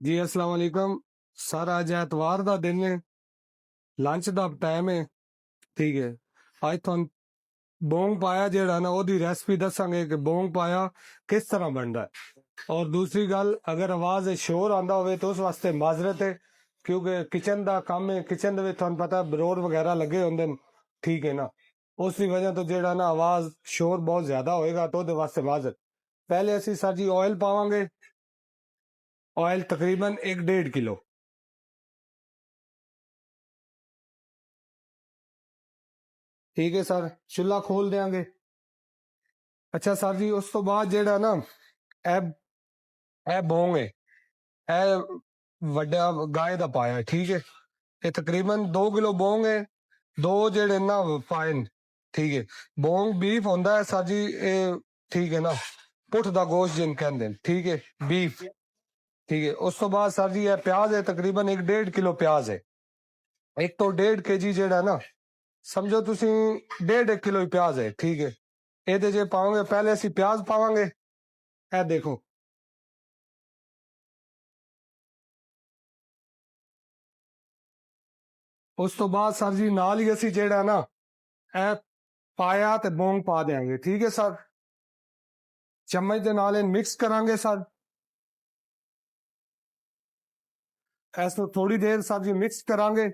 जी अस्सलाम वालेकुम सर। अज एतवार का दिन है, लंच का टाइम है। ठीक है, अज तुम बोंग पाया जेड़ा ना ओदी रेसिपी दसांगे कि बोंग पाया किस तरह बनता है। और दूसरी गल, अगर आवाज शोर आंदा होवे तो उस वास्ते माजरत है, क्योंकि किचन का काम है। किचन दे तुहानू पता बरोर वगैरह लगे होंदे न, ठीक है ना। उसकी वजह तो जेड़ा ना आवाज शोर बहुत ज्यादा होएगा तो ओदे वास्ते माजरत। पहले असी सर जी ऑयल पावांगे। ऑयल तकरीबन 1-1.5 किलो। ठीक है सर, चुल्हा खोल देंगे। अच्छा सर जी, उस तो बाद जेड़ा ना ਇਹ ਇਹ ਬੋਂਗ ਹੈ, ਇਹ ਵੱਡਾ ਗਾय ਦਾ ਪਾਇਆ ਹੈ, ਠੀਕ ਹੈ। ਇਹ ਤਕਰੀਬਨ 2 ਕਿਲੋ ਬੋਂਗ ਹੈ। ਦੋ ਜਿਹੜੇ ਨਾ ਪਾਏ ਨੇ, ਠੀਕ ਹੈ। ਬੋਂਗ ਬੀਫ ਹੁੰਦਾ ਹੈ ਸਰ ਜੀ ਇਹ, ਠੀਕ ਹੈ ਨਾ। ਪੁੱਠ ਦਾ ਗੋਸ਼ਤ ਜਿਨ ਕਹਿੰਦੇ ਨੇ, ਠੀਕ ਹੈ, ਬੀਫ। ਠੀਕ ਹੈ, ਉਸ ਤੋਂ ਬਾਅਦ ਸਰ ਜੀ ਇਹ ਪਿਆਜ਼ ਹੈ, ਤਕਰੀਬਨ 1-1.5 ਕਿਲੋ ਪਿਆਜ਼ ਹੈ। 1 ਤੋਂ 1.5 kg ਜਿਹੜਾ ਨਾ, ਸਮਝੋ ਤੁਸੀਂ 1.5 ਕਿਲੋ ਹੀ ਪਿਆਜ਼ ਹੈ, ਠੀਕ ਹੈ। ਇਹਦੇ ਜੇ ਪਾਵਾਂਗੇ, ਪਹਿਲੇ ਅਸੀਂ ਪਿਆਜ਼ ਪਾਵਾਂਗੇ। ਇਹ ਦੇਖੋ, ਉਸ ਤੋਂ ਬਾਅਦ ਸਰ ਜੀ ਨਾਲ ਹੀ ਅਸੀਂ ਜਿਹੜਾ ਨਾ ਇਹ ਪਾਇਆ ਤੇ ਬੋਂਗ ਪਾ ਦੇਾਂਗੇ, ਠੀਕ ਹੈ ਸਰ। ਚਮਚ ਦੇ ਨਾਲ ਇਹ ਮਿਕਸ ਕਰਾਂਗੇ ਸਰ। ਇਸ ਨੂੰ ਥੋੜੀ ਦੇਰ ਸਰ ਜੀ ਮਿਕਸ ਕਰਾਂਗੇ।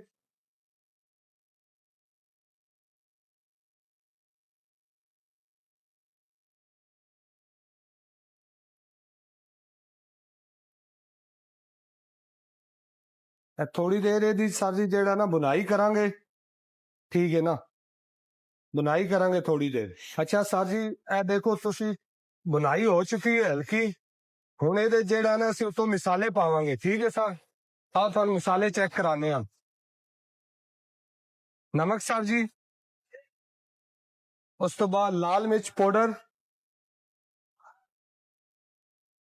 ਇਹ ਥੋੜੀ ਦੇਰ ਇਹਦੀ ਸਰ ਜੀ ਜਿਹੜਾ ਨਾ ਬੁਨਾਈ ਕਰਾਂਗੇ, ਠੀਕ ਹੈ ਨਾ। ਬੁਨਾਈ ਕਰਾਂਗੇ ਥੋੜੀ ਦੇਰ। ਅੱਛਾ ਸਰ ਜੀ, ਇਹ ਦੇਖੋ ਤੁਸੀਂ, ਬੁਨਾਈ ਹੋ ਚੁੱਕੀ ਹੈ ਹਲਕੀ। ਹੁਣ ਇਹਦੇ ਜਿਹੜਾ ਨਾ ਅਸੀਂ ਉਤੋਂ ਮਸਾਲੇ ਪਾਵਾਂਗੇ, ਠੀਕ ਹੈ ਸਰ। ਆਹ ਤੁਹਾਨੂੰ ਮਸਾਲੇ ਚੈੱਕ ਕਰਾਣੇ ਆ। ਨਮਕ ਸਰ ਜੀ, ਉਸ ਤੋਂ ਬਾਅਦ ਲਾਲ ਮਿਰਚ ਪਾਊਡਰ,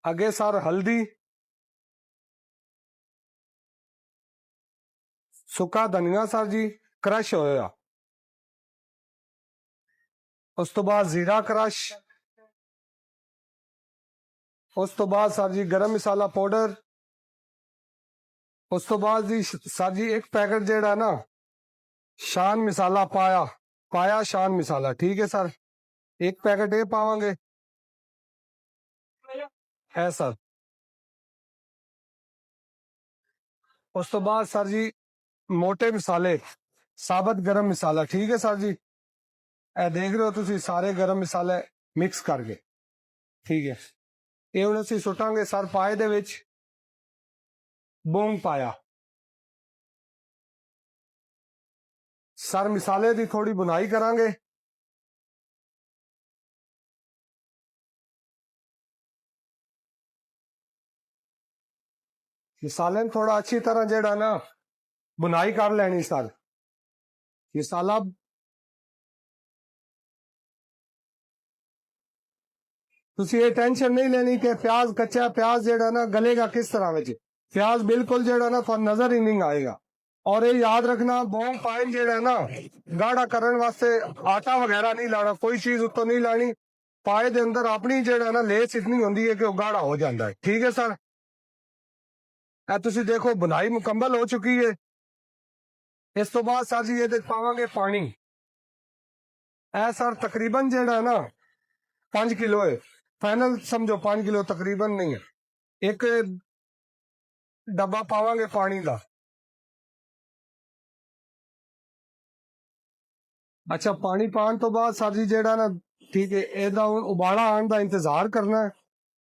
ਅੱਗੇ ਸਰ ਹਲਦੀ, ਸੁੱਕਾ ਧਨੀਆ ਸਰ ਜੀ ਕ੍ਰਸ਼ ਹੋਇਆ। ਉਸ ਤੋਂ ਬਾਅਦ ਜ਼ੀਰਾ ਕ੍ਰਸ਼। ਉਸ ਤੋਂ ਬਾਅਦ ਸਰ ਜੀ ਗਰਮ ਮਸਾਲਾ ਪਾਊਡਰ। ਉਸ ਤੋਂ ਬਾਅਦ ਜੀ ਸਰ ਜੀ ਇੱਕ ਪੈਕਟ ਜਿਹੜਾ ਨਾ ਸ਼ਾਨ ਮਸਾਲਾ ਪਾਇਆ ਸ਼ਾਨ ਮਸਾਲਾ, ਠੀਕ ਹੈ ਸਰ। ਇੱਕ ਪੈਕਟ ਇਹ ਪਾਵਾਂਗੇ, ਹੈ ਸਰ। ਉਸ ਤੋਂ ਬਾਅਦ ਸਰ ਜੀ ਮੋٹے ਮਸਾਲੇ, ਸਾਬਤ ਗਰਮ ਮਸਾਲਾ, ਠੀਕ ਹੈ ਸਰ ਜੀ। ਇਹ ਦੇਖ ਰਹੇ ਹੋ ਤੁਸੀਂ ਸਾਰੇ ਗਰਮ ਮਸਾਲੇ ਮਿਕਸ ਕਰਕੇ, ਠੀਕ ਹੈ। ਇਹ ਹੁਣ ਅਸੀਂ ਸੁੱਟਾਂਗੇ ਸਰ ਪਾਏ ਦੇ ਵਿੱਚ। ਬੋਂਗ ਪਾਇਆ ਸਰ, ਮਸਾਲੇ ਦੀ ਥੋੜੀ ਬੁਨਾਈ ਕਰਾਂਗੇ। ਮਸਾਲੇ ਨੂੰ ਥੋੜਾ ਅੱਛੀ ਤਰ੍ਹਾਂ ਜਿਹੜਾ ਨਾ ਬੁਨਾਈ ਕਰ ਲੈਣੀ ਸਰ। ਮਸਾਲਾ ਤੁਸੀਂ ਇਹ ਟੈਨਸ਼ਨ ਨਹੀਂ ਲੈਣੀ ਕਿ ਪਿਆਜ਼ ਕੱਚਾ, ਪਿਆਜ਼ ਜਿਹੜਾ ਨਾ ਗਲੇਗਾ ਕਿਸ ਤਰ੍ਹਾਂ ਵਿੱਚ। ਪਿਆਜ਼ ਬਿਲਕੁਲ ਜਿਹੜਾ ਨਾ ਤੁਹਾਨੂੰ ਨਜ਼ਰ ਹੀ ਨਹੀਂ ਆਏਗਾ। ਔਰ ਇਹ ਯਾਦ ਰੱਖਣਾ, ਬੋਂਗ ਪਾਇਨ ਜਿਹੜਾ ਨਾ ਗਾੜਾ ਕਰਨ ਵਾਸਤੇ ਆਟਾ ਵਗੈਰਾ ਨਹੀਂ ਲਾਣਾ, ਕੋਈ ਚੀਜ਼ ਉੱਤੋਂ ਨਹੀਂ ਲਾਣੀ। ਪਾਏ ਦੇ ਅੰਦਰ ਆਪਣੀ ਜਿਹੜਾ ਨਾ ਲੇਸ ਇਤਨੀ ਹੁੰਦੀ ਹੈ ਕਿ ਉਹ ਗਾੜਾ ਹੋ ਜਾਂਦਾ ਹੈ, ਠੀਕ ਹੈ ਸਰ। ਇਹ ਤੁਸੀਂ ਦੇਖੋ ਬੁਨਾਈ ਮੁਕੰਮਲ ਹੋ ਚੁੱਕੀ ਹੈ। ਇਸ ਤੋਂ ਬਾਅਦ ਸਰ ਜੀ ਇਹਦੇ ਪਾਵਾਂਗੇ ਪਾਣੀ। ਇਹ ਸਰ ਤਕਰੀਬਨ ਜਿਹੜਾ ਨਾ 5 ਕਿਲੋ ਹੈ, ਫਾਈਨਲ ਸਮਝੋ 5 ਕਿਲੋ ਤਕਰੀਬਨ ਨਹੀਂ ਹੈ। ਇੱਕ ਡੱਬਾ ਪਾਵਾਂਗੇ ਪਾਣੀ ਦਾ। ਅੱਛਾ, ਪਾਣੀ ਪਾਣ ਤੋਂ ਬਾਅਦ ਸਰ ਜੀ ਜਿਹੜਾ ਨਾ, ਠੀਕ ਹੈ, ਇਹਦਾ ਹੁਣ ਉਬਾਲਾ ਆਉਣ ਦਾ ਇੰਤਜ਼ਾਰ ਕਰਨਾ ਹੈ।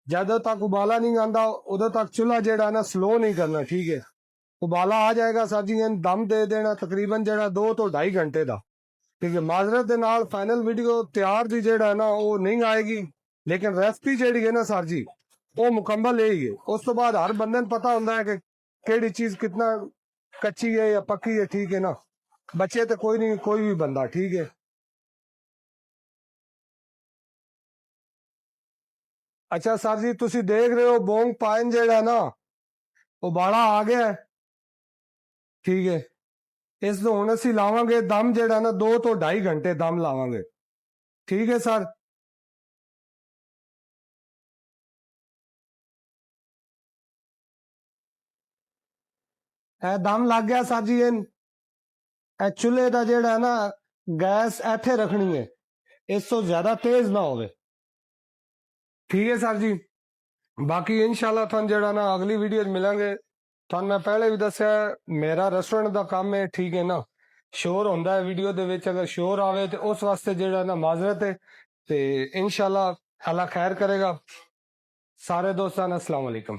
ਜਦੋਂ ਤੱਕ ਉਬਾਲਾ ਨਹੀਂ ਆਉਂਦਾ ਉਦੋਂ ਤੱਕ ਚੁੱਲ੍ਹਾ ਜਿਹੜਾ ਨਾ ਸਲੋ ਨਹੀਂ ਕਰਨਾ, ਠੀਕ ਹੈ। ਉਬਾਲਾ ਆ ਜਾਏਗਾ ਸਰ ਜੀ, ਇਹਨੂੰ ਦਮ ਦੇ ਦੇਣਾ ਤਕਰੀਬਨ ਜਿਹੜਾ 2 ਤੋਂ 2.5 ਘੰਟੇ ਦਾ, ਠੀਕ ਹੈ। ਮਾਜ਼ਰਤ ਦੇ ਨਾਲ ਫਾਈਨਲ ਵੀਡੀਓ ਤਿਆਰ ਦੀ ਜਿਹੜਾ ਨਾ ਉਹ ਨਹੀਂ ਆਏਗੀ, ਲੇਕਿਨ ਰੈਸਪੀ ਜਿਹੜੀ ਹੈ ਨਾ ਸਰ ਜੀ ਉਹ ਮੁਕੰਮਲ ਹੀ ਹੈ। ਉਸ ਤੋਂ ਬਾਅਦ ਹਰ ਬੰਦੇ ਨੂੰ ਪਤਾ ਹੁੰਦਾ ਹੈ ਕਿ ਕਿਹੜੀ ਚੀਜ਼ ਕਿਤਨਾ ਕੱਚੀ ਹੈ ਜਾਂ ਪੱਕੀ ਹੈ, ਠੀਕ ਹੈ ਨਾ। ਬੱਚੇ ਤੇ ਕੋਈ ਨਹੀਂ, ਕੋਈ ਵੀ ਬੰਦਾ, ਠੀਕ ਹੈ। ਅੱਛਾ ਸਰ ਜੀ, ਤੁਸੀਂ ਦੇਖ ਰਹੇ ਹੋ ਬੋਂਗ ਪਾਇਨ ਜਿਹੜਾ ਨਾ ਉਬਾਲਾ ਆ ਗਿਆ, ਠੀਕ ਹੈ। ਇਸ ਨੂੰ ਹੁਣ ਅਸੀਂ ਲਾਵਾਂਗੇ ਦਮ ਜਿਹੜਾ ਨਾ 2 ਤੋਂ 2.5 ਘੰਟੇ ਦਮ ਲਾਵਾਂਗੇ, ਠੀਕ ਹੈ ਸਰ। ਇਹ ਦਮ ਲੱਗ ਗਿਆ ਸਰ ਜੀ ਇਹ ਚੁੱਲ੍ਹੇ ਦਾ ਜਿਹੜਾ ਨਾ ਗੈਸ ਇੱਥੇ ਰੱਖਣੀ ਹੈ, ਇਸ ਤੋਂ ਜ਼ਿਆਦਾ ਤੇਜ਼ ਨਾ ਹੋਵੇ। ਠੀਕ ਹੈ ਸਰ ਜੀ। ਬਾਕੀ ਇਨਸ਼ਾਅੱਲਾ ਤੁਹਾਨੂੰ ਜਿਹੜਾ ਨਾ ਅਗਲੀ ਵੀਡੀਓ 'ਚ ਮਿਲਾਂਗੇ। ਤੁਹਾਨੂੰ ਮੈਂ ਪਹਿਲੇ ਵੀ ਦੱਸਿਆ ਮੇਰਾ ਰੈਸਟੋਰੈਂਟ ਦਾ ਕੰਮ ਹੈ, ਠੀਕ ਹੈ ਨਾ। ਸ਼ੋਰ ਹੁੰਦਾ ਹੈ ਵੀਡੀਓ ਦੇ ਵਿੱਚ, ਅਗਰ ਸ਼ੋਰ ਆਵੇ ਤੇ ਉਸ ਵਾਸਤੇ ਜਿਹੜਾ ਨਾ ਮਾਜ਼ਰਤ ਹੈ। ਤੇ ਇਨਸ਼ਾਅੱਲਾ ਅੱਲਾ ਖੈਰ ਕਰੇਗਾ। ਸਾਰੇ ਦੋਸਤਾਂ ਨੂੰ अस्सलाम वालेकुम।